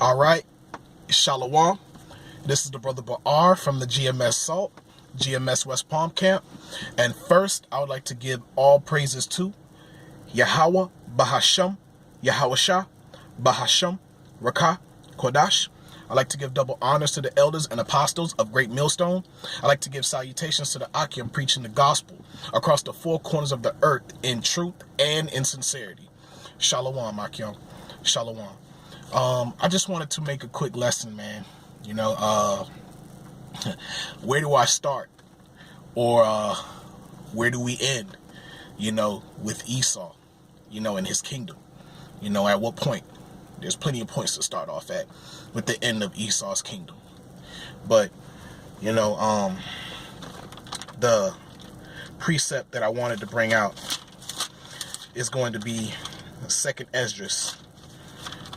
All right, Shalom. This is the brother Ba'ar from the GMS Salt, GMS West Palm Camp. And first, I would like to give all praises to Yahweh, Bahasham, Yahweh Shah, Bahasham, Rakah, Kodash. I'd like to give double honors to the elders and apostles of Great Millstone. I'd like to give salutations to the Akim preaching the gospel across the four corners of the earth in truth and in sincerity. Shalom, Akim. Shalom. I just wanted to make a quick lesson, man. You know, where do I start? Or where do we end, you know, with Esau, you know, and his kingdom? You know, at what point? There's plenty of points to start off at with the end of Esau's kingdom. But, you know, the precept that I wanted to bring out is going to be 2nd Esdras.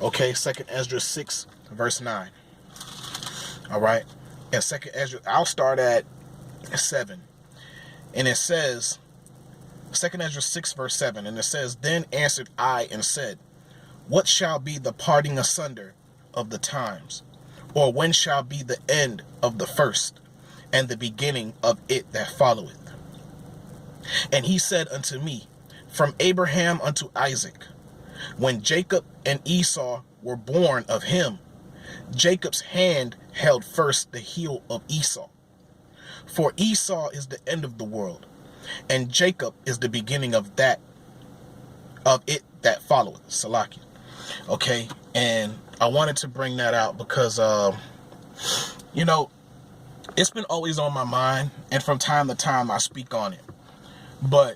Okay, 2nd Esdras 6, verse 9. All right, and 2nd Esdras, I'll start at 7. And it says, 2nd Esdras 6, verse 7, and it says, "Then answered I and said, what shall be the parting asunder of the times? Or when shall be the end of the first, and the beginning of it that followeth? And he said unto me, from Abraham unto Isaac, when Jacob and Esau were born of him, Jacob's hand held first the heel of Esau. For Esau is the end of the world, and Jacob is the beginning of it that followeth." Salaki. Okay, and I wanted to bring that out because, you know, it's been always on my mind, and from time to time I speak on it. But,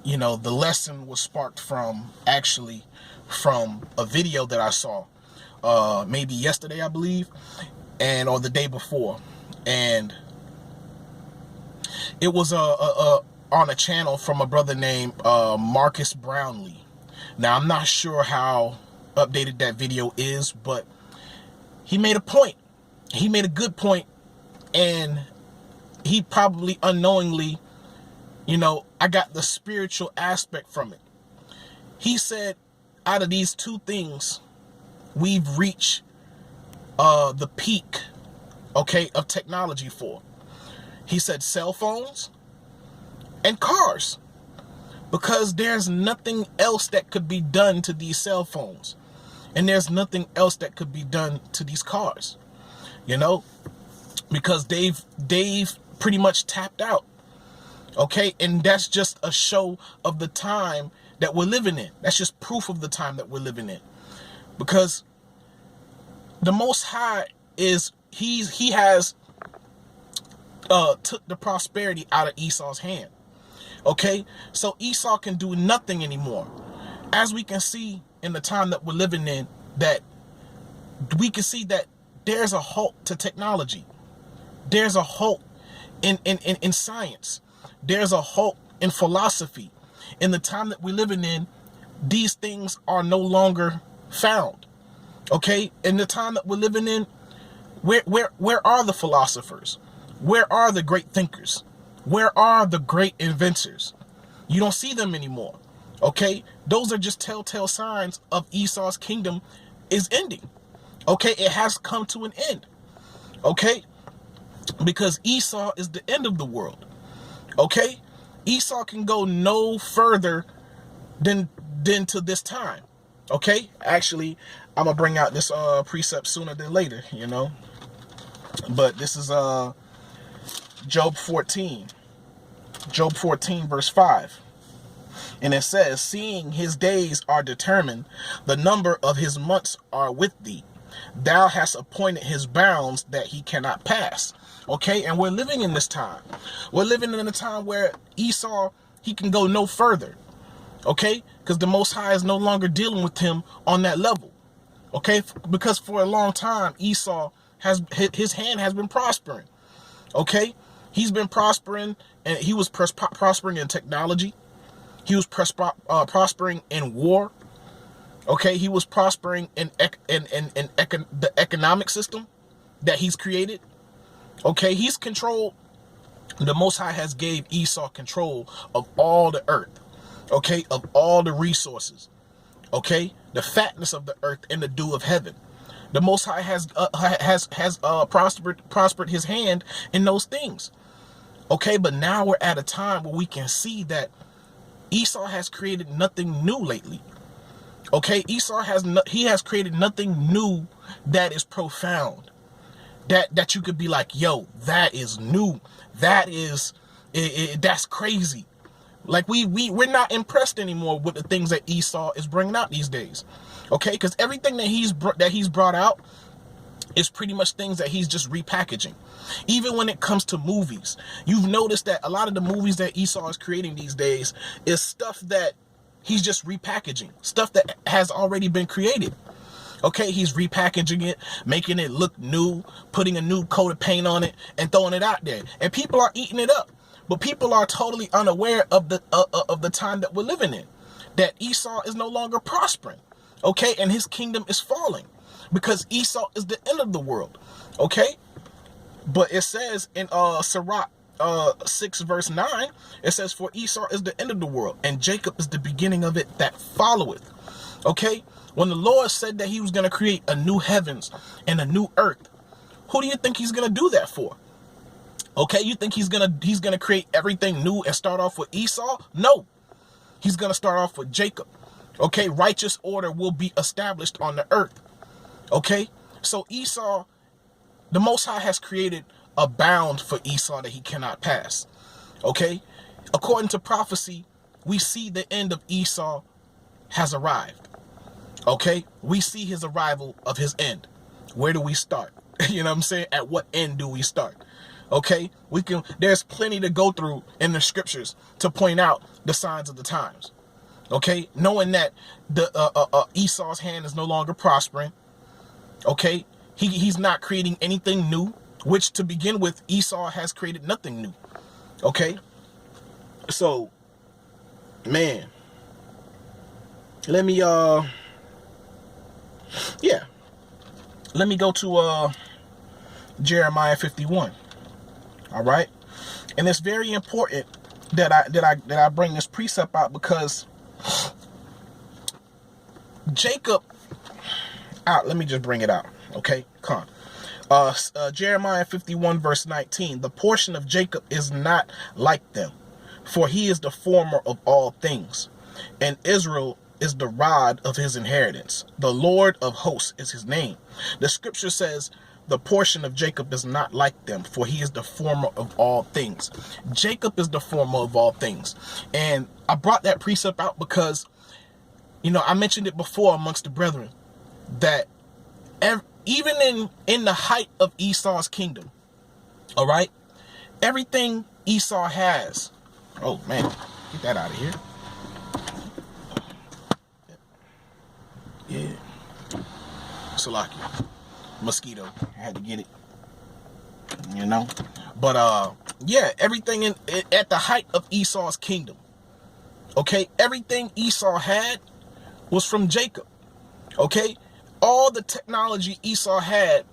you know, the lesson was sparked from a video that I saw, maybe yesterday, I believe, or the day before. And it was on a channel from a brother named Marcus Brownlee. Now, I'm not sure how updated that video is, but he made a point. He made a good point, and he probably unknowingly, you know, I got the spiritual aspect from it. He said, out of these two things, we've reached the peak, okay, of technology for. He said cell phones and cars. Because there's nothing else that could be done to these cell phones. And there's nothing else that could be done to these cars. You know? Because they've pretty much tapped out. Okay? And that's just a show of the time that we're living in. That's just proof of the time that we're living in. Because the Most High he has took the prosperity out of Esau's hand. Okay, so Esau can do nothing anymore. As we can see in the time that we're living in, that we can see that there's a halt to technology. There's a halt in science. There's a halt in philosophy. In the time that we're living in, these things are no longer found. Okay, in the time that we're living in, where are the philosophers? Where are the great thinkers? Where are the great inventors? You don't see them anymore. Okay? Those are just telltale signs of Esau's kingdom is ending. Okay? It has come to an end. Okay? Because Esau is the end of the world. Okay? Esau can go no further than to this time. Okay? Actually, I'm going to bring out this precept sooner than later, you know. But this is Job 14. Job 14, verse 5. And it says, "Seeing his days are determined, the number of his months are with thee. Thou hast appointed his bounds that he cannot pass." Okay, and we're living in this time. We're living in a time where Esau, he can go no further. Okay, because the Most High is no longer dealing with him on that level. Okay, because for a long time, Esau his hand has been prospering. Okay, he's been prospering, and he was prospering in technology. He was prospering in war. Okay, he was prospering in the economic system that he's created. Okay, he's controlled. The Most High has gave Esau control of all the earth. Okay, of all the resources. Okay, the fatness of the earth and the dew of heaven. The Most High has prospered his hand in those things. Okay, but now we're at a time where we can see that Esau has created nothing new lately. Okay, Esau has created nothing new that is profound. That you could be like, yo, that is new. That is that's crazy. Like we're not impressed anymore with the things that Esau is bringing out these days. Okay, because everything that he's brought out is pretty much things that he's just repackaging. Even when it comes to movies, you've noticed that a lot of the movies that Esau is creating these days is stuff that he's just repackaging, stuff that has already been created. Okay, he's repackaging it, making it look new, putting a new coat of paint on it, and throwing it out there. And people are eating it up. But people are totally unaware of the time that we're living in. That Esau is no longer prospering. Okay, and his kingdom is falling. Because Esau is the end of the world. Okay? But it says in Sirach 6 verse 9, it says, for Esau is the end of the world, and Jacob is the beginning of it that followeth. Okay? When the Lord said that he was going to create a new heavens and a new earth, who do you think he's going to do that for? Okay, you think he's gonna create everything new and start off with Esau? No. He's gonna start off with Jacob. Okay, righteous order will be established on the earth. Okay? So Esau, the Most High has created a bound for Esau that he cannot pass. Okay? According to prophecy, we see the end of Esau has arrived. Okay? We see his arrival of his end. Where do we start? You know what I'm saying? At what end do we start? Okay, there's plenty to go through in the scriptures to point out the signs of the times. Okay, knowing that the Esau's hand is no longer prospering. Okay, he's not creating anything new, which to begin with, Esau has created nothing new. Okay, so man, let me let me go to Jeremiah 51. All right, and it's very important that I bring this precept out, because Jacob out. Let me just bring it out. Okay, come on. Jeremiah 51 verse 19. The portion of Jacob is not like them, for he is the former of all things, and Israel is the rod of his inheritance. The Lord of hosts is his name. The scripture says, the portion of Jacob is not like them, for he is the former of all things. Jacob is the former of all things. And I brought that precept out because, you know, I mentioned it before amongst the brethren, that even in the height of Esau's kingdom, all right, everything Esau has, oh man, get that out of here. Yeah. Salakia. Mosquito. I had to get it. You know? But yeah, everything at the height of Esau's kingdom. Okay? Everything Esau had was from Jacob. Okay? All the technology Esau had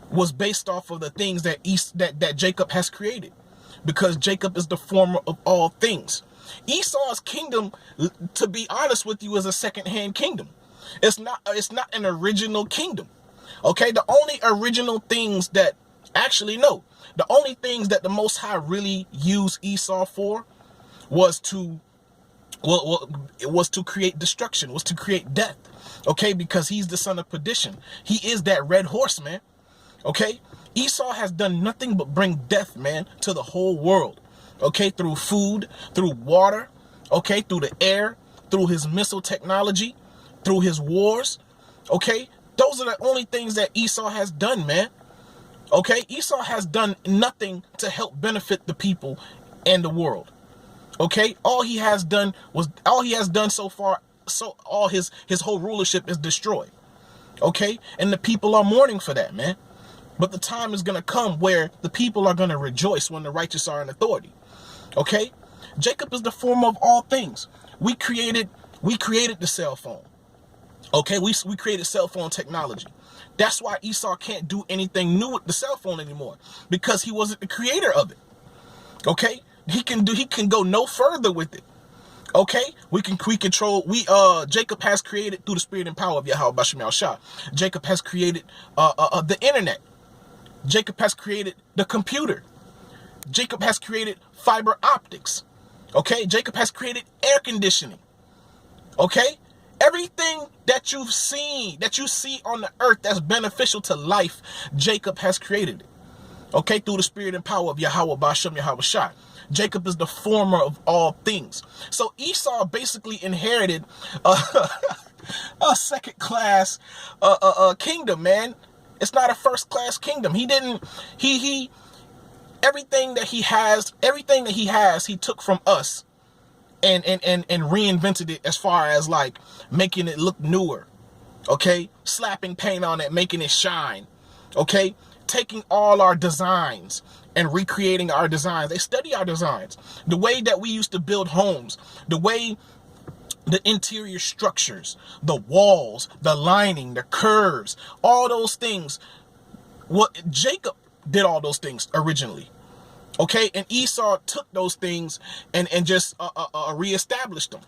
was based off of the things that Jacob has created. Because Jacob is the former of all things. Esau's kingdom, to be honest with you, is a second-hand kingdom. It's not an original kingdom. Okay, the only original things that, actually no, the only things that the Most High really used Esau for was to create destruction, was to create death. Okay, because he's the son of perdition. He is that red horse, man. Okay, Esau has done nothing but bring death, man, to the whole world. Okay, through food, through water, okay, through the air, through his missile technology, through his wars. Okay, those are the only things that Esau has done, man. Okay, Esau has done nothing to help benefit the people and the world. Okay, all he has done so far, so all his whole rulership is destroyed. Okay, and the people are mourning for that, man. But the time is going to come where the people are going to rejoice when the righteous are in authority. Okay, Jacob is the former of all things. We created the cell phone. Okay, we created cell phone technology. That's why Esau can't do anything new with the cell phone anymore, because he wasn't the creator of it. Okay, he can go no further with it. Okay, we control. Jacob has created through the spirit and power of Yahweh Bashem Shah. Jacob has created the internet. Jacob has created the computer. Jacob has created fiber optics. Okay, Jacob has created air conditioning. Okay, everything that you see on the earth that's beneficial to life, Jacob has created it. Okay, through the spirit and power of Yahweh Bashem Yahweh Shah. Jacob is the former of all things. So Esau basically inherited a second class kingdom, man. It's not a first class kingdom. Everything that he has, he took from us and reinvented it as far as like making it look newer. Okay, slapping paint on it, making it shine. Okay, taking all our designs and recreating our designs. They study our designs. The way that we used to build homes, the way the interior structures, the walls, the lining, the curves, all those things. What Jacob did all those things originally. Okay, and Esau took those things and just reestablished them.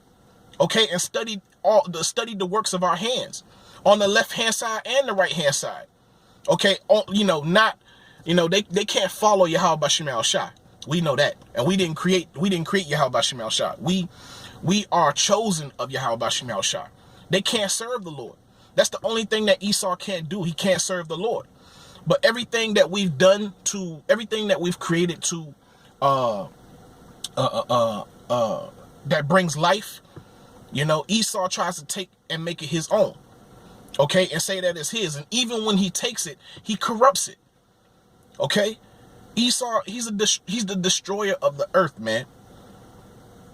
Okay, and studied the works of our hands on the left hand side and the right hand side. Okay, they can't follow Yahweh Bashem Shah. We know that, and we didn't create Yahweh Bashem Shah. We are chosen of Yahweh Bashem Shah. They can't serve the Lord. That's the only thing that Esau can't do. He can't serve the Lord. But everything that we've created to that brings life, Esau tries to take and make it his own. Okay, and say that it's his. And even when he takes it, he corrupts it. Okay, Esau, he's the destroyer of the earth, man.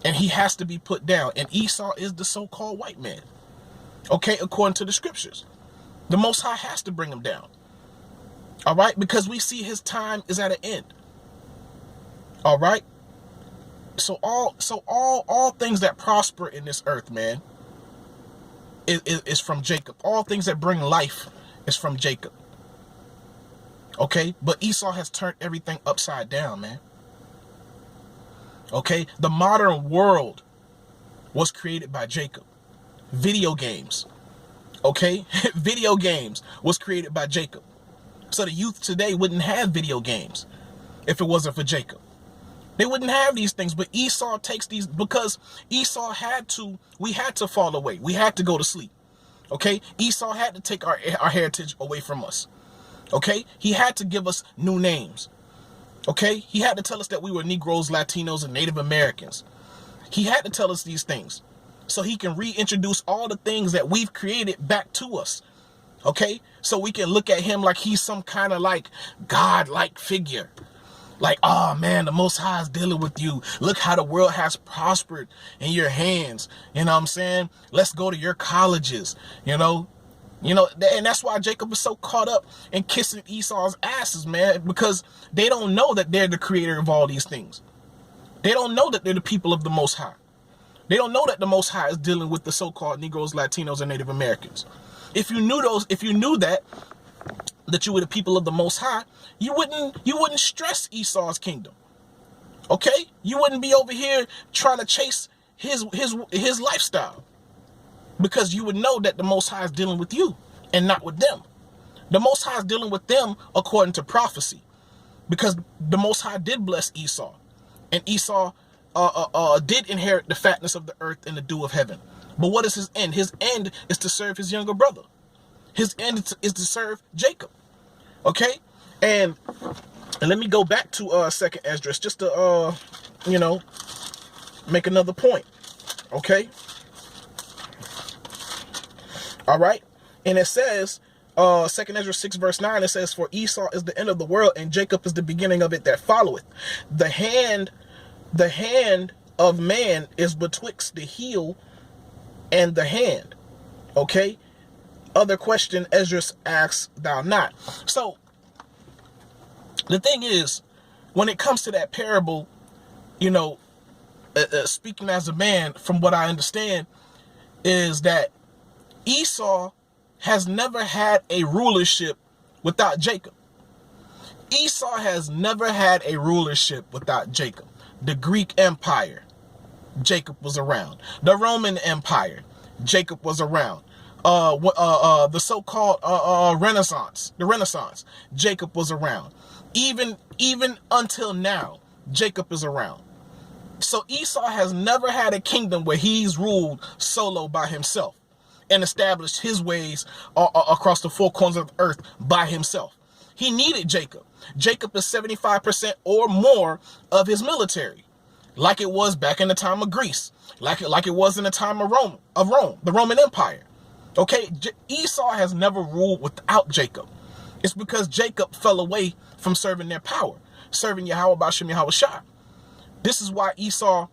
And he has to be put down. And Esau is the so-called white man. Okay, according to the scriptures. The Most High has to bring him down. All right, because we see his time is at an end. All right. So all things that prosper in this earth, man, is from Jacob. All things that bring life is from Jacob. Okay, but Esau has turned everything upside down, man. Okay, the modern world was created by Jacob. Video games, okay, video games was created by Jacob. So the youth today wouldn't have video games if it wasn't for Jacob. They wouldn't have these things, but Esau takes these because Esau we had to fall away. We had to go to sleep. Okay, Esau had to take our heritage away from us. Okay, he had to give us new names. Okay, he had to tell us that we were Negroes, Latinos, and Native Americans. He had to tell us these things so he can reintroduce all the things that we've created back to us. Okay, so we can look at him like he's some kind of like God-like figure. Like, oh man, the Most High is dealing with you. Look how the world has prospered in your hands. You know what I'm saying? Let's go to your colleges, and that's why Jacob is so caught up in kissing Esau's asses, man, because they don't know that they're the creator of all these things. They don't know that they're the people of the Most High. They don't know that the Most High is dealing with the so-called Negroes, Latinos, and Native Americans. If you knew that you were the people of the Most High, you wouldn't stress Esau's kingdom. Okay? You wouldn't be over here trying to chase his lifestyle. Because you would know that the Most High is dealing with you and not with them. The Most High is dealing with them according to prophecy. Because the Most High did bless Esau. And Esau did inherit the fatness of the earth and the dew of heaven. But what is his end? His end is to serve his younger brother. His end is to serve Jacob. Okay? And let me go back to 2nd Esdras just to, make another point. Okay? All right? And it says, 2nd Esdras 6 verse 9, it says, for Esau is the end of the world, and Jacob is the beginning of it that followeth. The hand of man is betwixt the heel and the hand. Okay? Other question Esdras asks thou not. So, the thing is, when it comes to that parable, speaking as a man, from what I understand, is that Esau has never had a rulership without Jacob. Esau has never had a rulership without Jacob. The Greek Empire. Jacob was around. The Roman Empire, Jacob was around. The so-called Renaissance, Jacob was around. Even until now, Jacob is around. So Esau has never had a kingdom where he's ruled solo by himself and established his ways across the four corners of the earth by himself. He needed Jacob. Jacob is 75% or more of his military, like it was back in the time of Greece, like it was in the time of Rome, the Roman Empire. Okay, Esau has never ruled without Jacob. It's because Jacob fell away from serving their power, serving Yahweh Bashim Yahweh Shah. This is why Esau,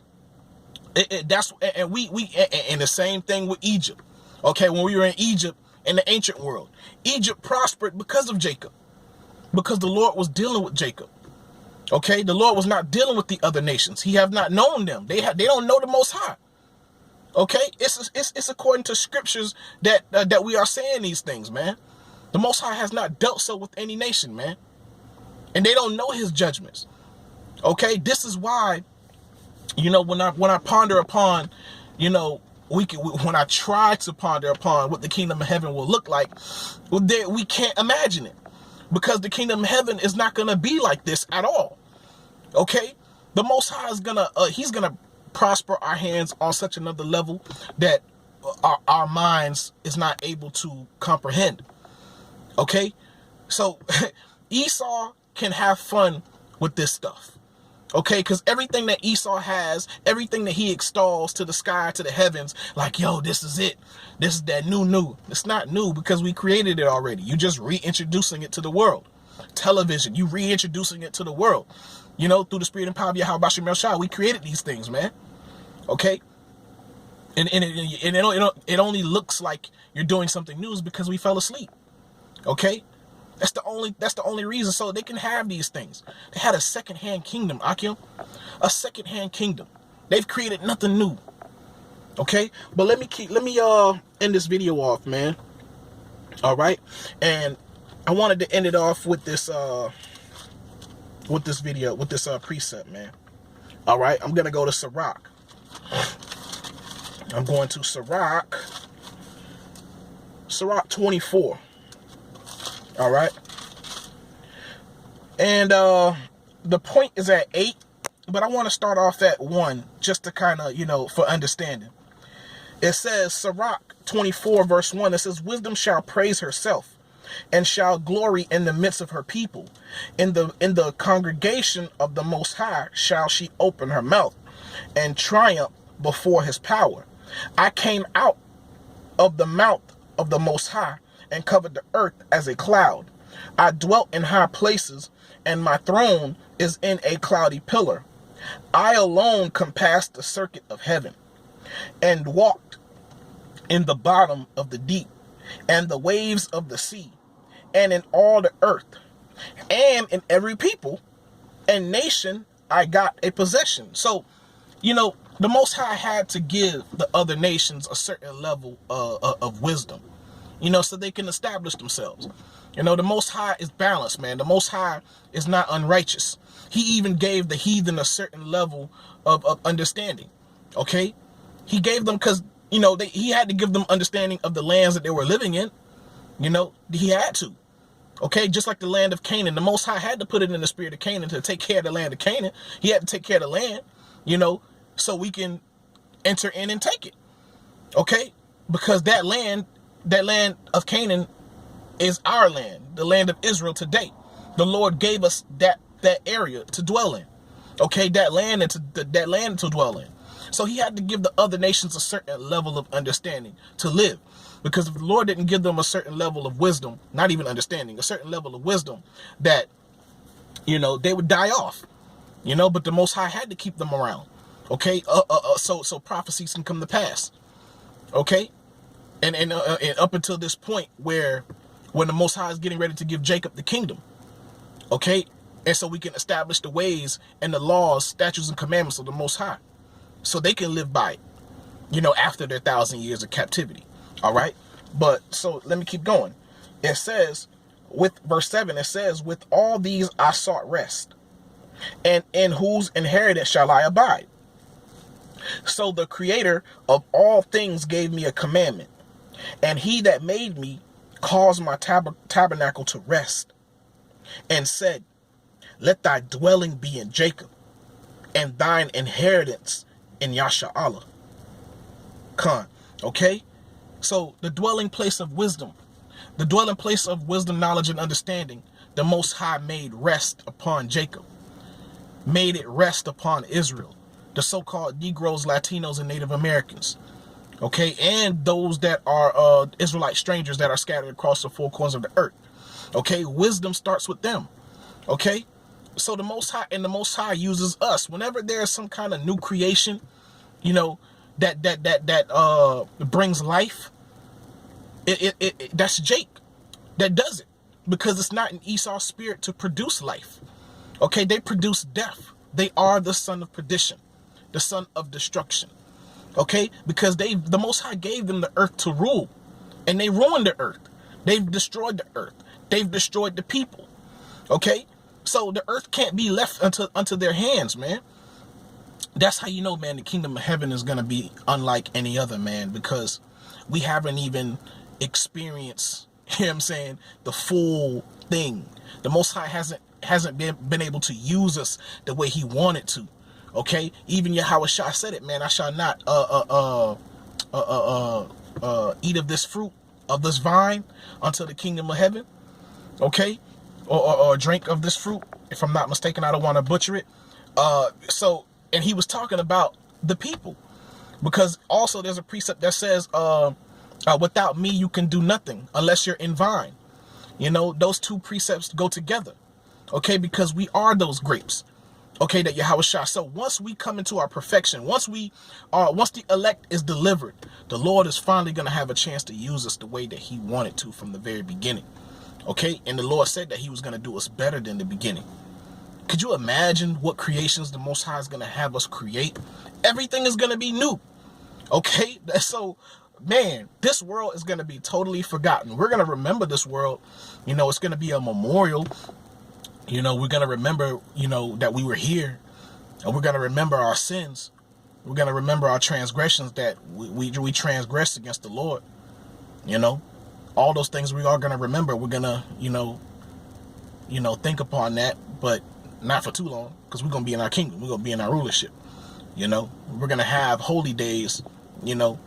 and the same thing with Egypt. Okay, when we were in Egypt in the ancient world, Egypt prospered because of Jacob, because the Lord was dealing with Jacob. Okay, the Lord was not dealing with the other nations. He have not known them. They don't know the Most High. Okay, it's according to scriptures that we are saying these things, man. The Most High has not dealt so with any nation, man, and they don't know His judgments. Okay, this is why, when I ponder upon, when I try to ponder upon what the kingdom of heaven will look like, we can't imagine it, because the kingdom of heaven is not gonna be like this at all. Okay, the Most High is He's gonna prosper our hands on such another level that our minds is not able to comprehend. Okay, so Esau can have fun with this stuff. Okay, because everything that Esau has, everything that he extols to the sky, to the heavens, like, yo, this is it. This is that new. It's not new, because we created it already. You just reintroducing it to the world. Television, you reintroducing it to the world. Through the spirit and power of Yahweh Bashim Yahweh Shah, we created these things, man. Okay? And it only looks like you're doing something new because we fell asleep. Okay? That's the only reason. So they can have these things. They had a second-hand kingdom, Akim. A second-hand kingdom. They've created nothing new. Okay? But let me end this video off, man. All right? And I wanted to end it off with this precept, man. All right? I'm going to go to Sirach. I'm going to Sirach 24. All right. And the point is at 8, but I want to start off at 1 just to kind of, for understanding. It says, Sirach 24 verse 1, it says, wisdom shall praise herself and shall glory in the midst of her people. In the congregation of the Most High shall she open her mouth and triumph before His power. I came out of the mouth of the Most High and covered the earth as a cloud. I dwelt in high places, and my throne is in a cloudy pillar. I alone compassed the circuit of heaven, and walked in the bottom of the deep, and the waves of the sea, and in all the earth, and in every people and nation I got a possession. So, the Most High had to give the other nations a certain level of wisdom, so they can establish themselves. The Most High is balanced, man. The Most High is not unrighteous. He even gave the heathen a certain level of understanding, okay? He gave them, because, he had to give them understanding of the lands that they were living in. He had to, okay? Just like the land of Canaan. The Most High had to put it in the spirit of Canaan to take care of the land of Canaan. He had to take care of the land, so we can enter in and take it, okay? Because that land of Canaan is our land, the land of Israel today. The Lord gave us that area to dwell in, okay? That land to dwell in. So He had to give the other nations a certain level of understanding to live, because if the Lord didn't give them a certain level of wisdom, not even understanding, a certain level of wisdom, that they would die off, But the Most High had to keep them around, okay? So prophecies can come to pass, okay? And up until this point when the Most High is getting ready to give Jacob the kingdom, okay? And so we can establish the ways and the laws, statutes, and commandments of the Most High, so they can live by it, after their 1,000 years of captivity, all right? But, so let me keep going. It says, with verse 7, it says, with all these I sought rest, and in whose inheritance shall I abide? So the creator of all things gave me a commandment, and he that made me caused my tabernacle to rest, and said, let thy dwelling be in Jacob, and thine inheritance in Yasha'Allah. Khan. Okay? So the dwelling place of wisdom, the dwelling place of wisdom, knowledge, and understanding, the Most High made rest upon Jacob, made it rest upon Israel, the so-called Negroes, Latinos, and Native Americans. Okay? And those that are Israelite strangers that are scattered across the four corners of the earth. Okay? Wisdom starts with them. Okay? So the Most High uses us whenever there's some kind of new creation, you know, that brings life. That's Jake that does it, because it's not in Esau's spirit to produce life. Okay, they produce death. They are the son of perdition, the son of destruction. Okay, because the Most High gave them the earth to rule, and they ruined the earth. They've destroyed the earth. They've destroyed the people. Okay, so the earth can't be left unto their hands, man. That's how you know, man, the kingdom of heaven is going to be unlike any other, man, because we haven't even experienced, you know what I'm saying, the full thing. The Most High hasn't been able to use us the way he wanted to. Okay, even Yahweh Shah said it, man. I shall not eat of this fruit of this vine until the kingdom of heaven. Okay, or drink of this fruit. If I'm not mistaken, I don't want to butcher it. And he was talking about the people, because also there's a precept that says, without me, you can do nothing unless you're in vine. You know, those two precepts go together. Okay, because we are those grapes. Okay, that Yahweh Shah. So once we come into our perfection, once the elect is delivered, the Lord is finally going to have a chance to use us the way that he wanted to from the very beginning. Okay, and the Lord said that he was going to do us better than the beginning. Could you imagine what creations the Most High is going to have us create? Everything is going to be new. Okay, so man, this world is going to be totally forgotten. We're going to remember this world. You know, it's going to be a memorial. You know, we're going to remember, you know, that we were here, and we're going to remember our sins. We're going to remember our transgressions, that we transgressed against the Lord. You know, all those things we are going to remember. We're going to, you know, think upon that, but not for too long, because we're going to be in our kingdom. We're going to be in our rulership. You know, we're going to have holy days, you know,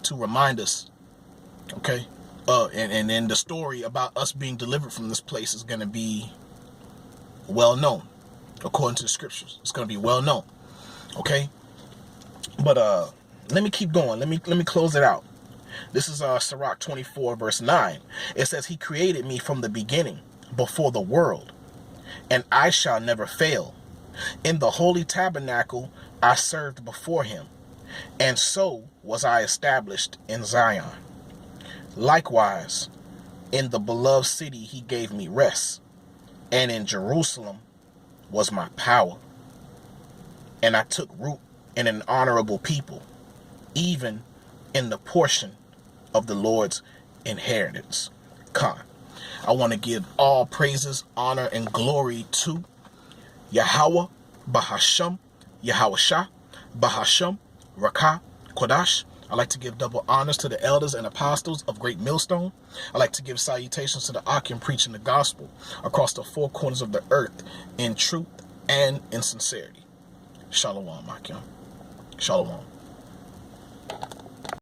to remind us. Okay. And then the story about us being delivered from this place is going to be well known, according to the scriptures. It's going to be well known. Okay. But let me keep going. Let me close it out. This is Sirach 24 verse 9. It says, he created me from the beginning, before the world, and I shall never fail. In the holy tabernacle I served before him, and so was I established in Zion. Likewise, in the beloved city he gave me rest, and in Jerusalem was my power. And I took root in an honorable people, even in the portion of the Lord's inheritance. Khan. I want to give all praises, honor, and glory to Yahweh, Bahasham, Yahweh Shah, Bahasham, Rakah, Kodash. I like to give double honors to the elders and apostles of Great Millstone. I like to give salutations to the Akim preaching the gospel across the four corners of the earth in truth and in sincerity. Shalom, Akim. Shalom.